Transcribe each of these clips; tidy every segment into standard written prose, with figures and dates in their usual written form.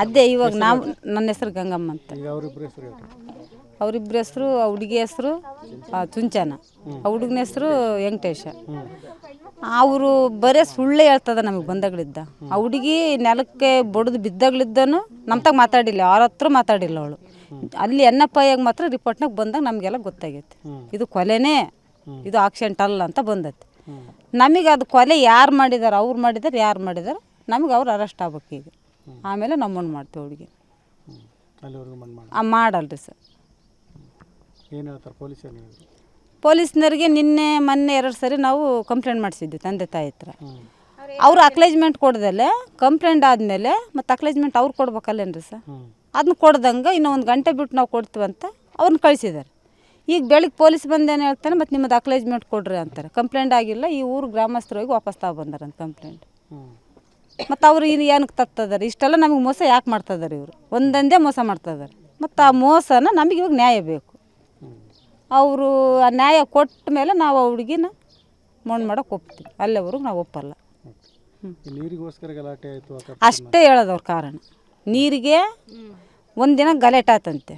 ಅದೇ ಇವಾಗ ನಾವು ನನ್ನ ಹೆಸರು ಗಂಗಮ್ಮ ಅಂತ. ಈಗ ಅವರಿಬ್ಬರ ಹೆಸರು ಹೇಳ್ರಿ. ಅವರಿಬ್ಬರ ಹೆಸರು ಆ ಹುಡುಗಿ ಹೆಸರು ಚುಂಚನ, ಆ ಹುಡುಗನ ಹೆಸರು ವೆಂಕಟೇಶ. ಅವರು ಬರೀ ಸುಳ್ಳು ಹೇಳ್ತದ ನಮಗೆ ಬಂದಾಗಳಿದ್ದ. ಆ ಹುಡುಗಿ ನೆಲಕ್ಕೆ ಬಡಿದು ಬಿದ್ದಾಗಳಿದ್ದನು ನಮ್ಮ ತಾಗ ಮಾತಾಡಿಲ್ಲ, ಅವ್ರ ಹತ್ರ ಮಾತಾಡಿಲ್ಲ ಅವಳು. ಅಲ್ಲಿ NFIಯಾಗ ಮಾತ್ರ ರಿಪೋರ್ಟ್ನಾಗ ಬಂದಾಗ ನಮಗೆಲ್ಲ ಗೊತ್ತಾಗೈತೆ ಇದು ಕೊಲೆನೇ, ಇದು ಆಕ್ಸಿಡೆಂಟ್ ಅಲ್ಲ ಅಂತ ಬಂದೈತೆ. ನಮಗೆ ಅದು ಕೊಲೆ ಯಾರು ಮಾಡಿದಾರೆ, ಅವ್ರು ಮಾಡಿದಾರೆ, ಯಾರು ಮಾಡಿದಾರೆ ನಮಗೆ ಅವ್ರು ಅರೆಸ್ಟ್ ಆಗ್ಬೇಕು ಈಗ. ಆಮೇಲೆ ನಮ್ಮನ್ನು ಮಾಡ್ತೀವಿ ಹುಡುಗಿ. ಮಾಡಲ್ರಿ ಸರ್. ಏನು ಹೇಳ್ತಾರೆ ಪೊಲೀಸ್? ಏನು ಹೇಳಿದ್ರು ಪೊಲೀಸ್ನವ್ರಿಗೆ ನಿನ್ನೆ ಮೊನ್ನೆ 2 ಸರಿ ನಾವು ಕಂಪ್ಲೇಂಟ್ ಮಾಡಿಸಿದ್ವಿ ತಂದೆ ತಾಯಿ ಹತ್ರ. ಅವರು ಅಕ್ಲೇಜ್ಮೆಂಟ್ ಕೊಡ್ದಲ್ಲೇ ಕಂಪ್ಲೇಂಟ್ ಆದಮೇಲೆ ಮತ್ತು ಅಕ್ಲೇಜ್ಮೆಂಟ್ ಅವ್ರು ಕೊಡ್ಬೇಕಲ್ಲೇನ್ರಿ ಸರ್, ಅದನ್ನ ಕೊಡ್ದಂಗೆ ಇನ್ನೂ 1 ಗಂಟೆ ಬಿಟ್ಟು ನಾವು ಕೊಡ್ತೀವಂತ ಅವ್ರನ್ನ ಕಳಿಸಿದ್ದಾರೆ. ಈಗ ಬೆಳಿಗ್ಗೆ ಪೊಲೀಸ್ ಬಂದೇನು ಹೇಳ್ತಾನೆ, ಮತ್ತು ನಿಮ್ಮದು ಅಕ್ಲೇಜ್ಮೆಂಟ್ ಕೊಡ್ರಿ ಅಂತಾರೆ. ಕಂಪ್ಲೇಂಟ್ ಆಗಿಲ್ಲ, ಈ ಊರು ಗ್ರಾಮಸ್ಥರು ಹೋಗಿ ವಾಪಸ್ ತಗೊಬಂದಾರಂತ ಕಂಪ್ಲೇಂಟ್. ಮತ್ತು ಅವರು ಇಲ್ಲಿ ಏನಕ್ಕೆ ತತ್ತದಾರೆ, ಇಷ್ಟೆಲ್ಲ ನಮಗೆ ಮೋಸ ಯಾಕೆ ಮಾಡ್ತಿದ್ದಾರೆ ಇವರು? ಒಂದೊಂದೇ ಮೋಸ ಮಾಡ್ತಿದ್ದಾರೆ. ಮತ್ತು ಆ ಮೋಸನ ನಮಗೆ ಇವಾಗ ನ್ಯಾಯ ಬೇಕು. ಅವರು ಆ ನ್ಯಾಯ ಕೊಟ್ಟ ಮೇಲೆ ನಾವು ಆ ಹುಡುಗಿನ ಮಣ್ಣು ಮಾಡೋಕೆ ಒಪ್ತೀವಿ, ಅಲ್ಲೇವರೆಗೂ ನಾವು ಒಪ್ಪಲ್ಲ. ನೀರಿಗೋಸ್ಕರ ಗಲಾಟೆ ಆಯಿತು ಅಷ್ಟೇ ಹೇಳೋದವ್ರ ಕಾರಣ. ನೀರಿಗೆ ಒಂದಿನ ಗಲಾಟೆ ಆತಂತೆ,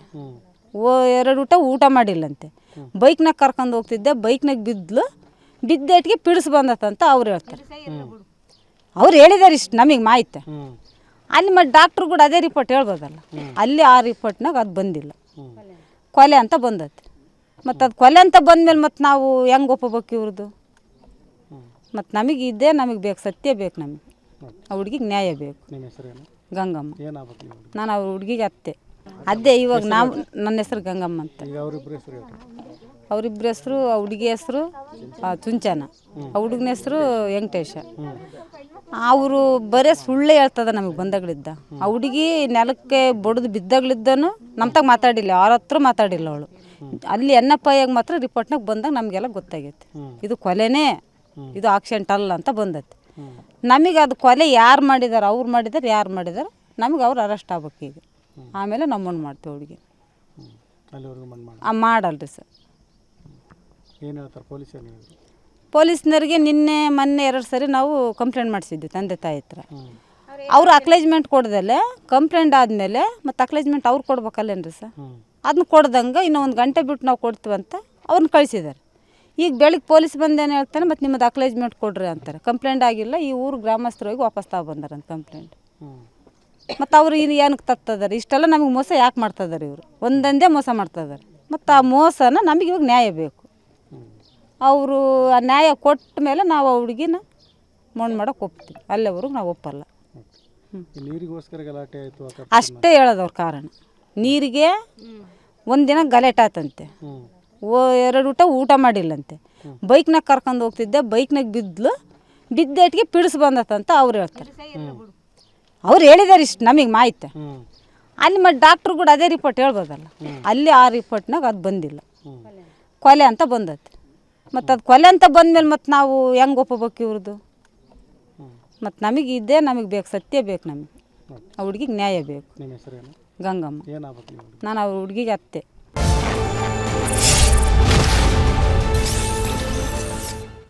2 ಊಟ ಮಾಡಿಲ್ಲಂತೆ. ಬೈಕ್ನಾಗ ಕರ್ಕೊಂಡು ಹೋಗ್ತಿದ್ದೆ, ಬೈಕ್ನಾಗ ಬಿದ್ದೇಟಿಗೆ ಪಿಡಿಸ್ ಬಂದತ್ತಂತ ಅವ್ರು ಹೇಳ್ತಾರೆ. ಅವ್ರು ಹೇಳಿದಾರೆ ಇಷ್ಟು ನಮಗೆ ಮಾಹಿತಿ. ಅಲ್ಲಿ ಮತ್ತು ಡಾಕ್ಟ್ರು ಕೂಡ ಅದೇ ರಿಪೋರ್ಟ್ ಹೇಳ್ಬೋದಲ್ಲ, ಅಲ್ಲಿ ಆ ರಿಪೋರ್ಟ್ನಾಗ ಅದು ಬಂದಿಲ್ಲ, ಕೊಲೆ ಅಂತ ಬಂದತ್ತೆ. ಮತ್ತು ಅದು ಕೊಲೆ ಅಂತ ಬಂದಮೇಲೆ ಮತ್ತು ನಾವು ಹೆಂಗೆ ಒಪ್ಪಬೇಕು ಇವ್ರದ್ದು? ಮತ್ತು ನಮಗೆ ಇದೇ ನಮಗೆ ಬೇಕು, ಸತ್ಯ ಬೇಕು ನಮಗೆ. ಆ ಹುಡುಗಿಗೆ ನ್ಯಾಯ ಬೇಕು. ಗಂಗಮ್ಮ. ನಾನು ಅವ್ರ ಹುಡುಗಿಗೆ ಅತ್ತೆ. ಅದೇ ಇವಾಗ ನಾವು ನನ್ನ ಹೆಸರು ಗಂಗಮ್ಮ ಅಂತ. ಅವರಿಬ್ಬರ ಹೆಸರು ಆ ಹುಡುಗಿ ಹೆಸರು ಚುಂಚನ, ಆ ಹುಡುಗನ ಹೆಸರು ವೆಂಕಟೇಶ. ಅವರು ಬರೀ ಸುಳ್ಳು ಹೇಳ್ತದ ನಮಗೆ ಬಂದಾಗಳಿದ್ದ. ಆ ಹುಡುಗಿ ನೆಲಕ್ಕೆ ಬಡಿದು ಬಿದ್ದಾಗಳಿದ್ದನು ನಮ್ಮ ತಾಗ ಮಾತಾಡಿಲ್ಲ, ಅವ್ರ ಹತ್ರ ಮಾತಾಡಿಲ್ಲ ಅವಳು. ಅಲ್ಲಿ NFIಯಾಗ ಮಾತ್ರ ರಿಪೋರ್ಟ್ನಾಗ ಬಂದಾಗ ನಮಗೆಲ್ಲ ಗೊತ್ತಾಗೈತೆ ಇದು ಕೊಲೆನೇ, ಇದು ಆಕ್ಸಿಡೆಂಟ್ ಅಲ್ಲ ಅಂತ ಬಂದೈತೆ. ನಮಗೆ ಅದು ಕೊಲೆ ಯಾರು ಮಾಡಿದಾರೆ, ಅವ್ರು ಮಾಡಿದಾರೆ, ಯಾರು ಮಾಡಿದಾರೆ ನಮಗೆ ಅವ್ರು ಅರೆಸ್ಟ್ ಆಗ್ಬೇಕು ಈಗ. ಆಮೇಲೆ ನಮ್ಮನ್ನು ಮಾಡ್ತೀವಿ ಹುಡುಗಿ. ಮಾಡಲ್ರಿ ಸರ್. ಏನು ಹೇಳ್ತಾರೆ ಪೊಲೀಸ್? ಏನು ಹೇಳಿದ್ರು ಪೊಲೀಸ್ನವ್ರಿಗೆ ನಿನ್ನೆ ಮೊನ್ನೆ 2 ಸರಿ ನಾವು ಕಂಪ್ಲೇಂಟ್ ಮಾಡಿಸಿದ್ವಿ ತಂದೆ ತಾಯಿ ಹತ್ರ. ಅವರು ಅಕ್ಲೇಜ್ಮೆಂಟ್ ಕೊಡ್ದಲ್ಲೇ ಕಂಪ್ಲೇಂಟ್ ಆದಮೇಲೆ ಮತ್ತು ಅಕ್ಲೇಜ್ಮೆಂಟ್ ಅವ್ರು ಕೊಡ್ಬೇಕಲ್ಲೇನ್ರಿ ಸರ್, ಅದನ್ನ ಕೊಡ್ದಂಗೆ ಇನ್ನೂ 1 ಗಂಟೆ ಬಿಟ್ಟು ನಾವು ಕೊಡ್ತೀವಂತ ಅವ್ರನ್ನ ಕಳಿಸಿದ್ದಾರೆ. ಈಗ ಬೆಳಿಗ್ಗೆ ಪೊಲೀಸ್ ಬಂದೇನು ಹೇಳ್ತಾನೆ, ಮತ್ತು ನಿಮ್ಮದು ಅಕ್ಲೇಜ್ಮೆಂಟ್ ಕೊಡ್ರಿ ಅಂತಾರೆ. ಕಂಪ್ಲೇಂಟ್ ಆಗಿಲ್ಲ, ಈ ಊರು ಗ್ರಾಮಸ್ಥರು ಹೋಗಿ ವಾಪಸ್ ತಗೊಬಂದಾರಂತ ಕಂಪ್ಲೇಂಟ್. ಮತ್ತು ಅವರು ಇಲ್ಲಿ ಏನಕ್ಕೆ ತತ್ತದಾರೆ, ಇಷ್ಟೆಲ್ಲ ನಮಗೆ ಮೋಸ ಯಾಕೆ ಮಾಡ್ತಿದ್ದಾರೆ ಇವರು? ಒಂದೊಂದೇ ಮೋಸ ಮಾಡ್ತಿದ್ದಾರೆ. ಮತ್ತು ಆ ಮೋಸನ ನಮಗೆ ಇವಾಗ ನ್ಯಾಯ ಬೇಕು. ಅವರು ಆ ನ್ಯಾಯ ಕೊಟ್ಟ ಮೇಲೆ ನಾವು ಆ ಹುಡುಗಿನ ಮಣ್ಣು ಮಾಡೋಕೆ ಒಪ್ತೀವಿ, ಅಲ್ಲೇವರೆಗೂ ನಾವು ಒಪ್ಪಲ್ಲ. ನೀರಿಗೋಸ್ಕರ ಗಲಾಟೆ ಆಯಿತು ಅಷ್ಟೇ ಹೇಳೋದವ್ರ ಕಾರಣ. ನೀರಿಗೆ ಒಂದಿನ ಗಲಾಟೆ ಆತಂತೆ, 2 ಊಟ ಮಾಡಿಲ್ಲಂತೆ. ಬೈಕ್ನಾಗ ಕರ್ಕೊಂಡು ಹೋಗ್ತಿದ್ದೆ, ಬೈಕ್ನಾಗ ಬಿದ್ದೇಟಿಗೆ ಪಿಡಿಸ್ ಬಂದತ್ತಂತ ಅವ್ರು ಹೇಳ್ತಾರೆ. ಅವ್ರು ಹೇಳಿದಾರೆ ಇಷ್ಟು ನಮಗೆ ಮಾಹಿತಿ. ಅಲ್ಲಿ ಮತ್ತು ಡಾಕ್ಟ್ರು ಕೂಡ ಅದೇ ರಿಪೋರ್ಟ್ ಹೇಳ್ಬೋದಲ್ಲ, ಅಲ್ಲಿ ಆ ರಿಪೋರ್ಟ್ನಾಗ ಅದು ಬಂದಿಲ್ಲ, ಕೊಲೆ ಅಂತ ಬಂದತ್ತೆ. ಮತ್ತು ಅದು ಕೊಲೆ ಅಂತ ಬಂದಮೇಲೆ ಮತ್ತು ನಾವು ಹೆಂಗೆ ಒಪ್ಪಬೇಕು ಇವ್ರದ್ದು? ಮತ್ತು ನಮಗೆ ಇದೇ ನಮಗೆ ಬೇಕು, ಸತ್ಯ ಬೇಕು ನಮಗೆ. ಆ ಹುಡುಗಿಗೆ ನ್ಯಾಯ ಬೇಕು. ನಿಮ್ಮ ಹೆಸರೇನು? ಗಂಗಮ್ಮ. ಏನಾಗಬೇಕು? ನಾನು ಅವ್ರ ಹುಡುಗಿಗೆ ಅತ್ತೆ.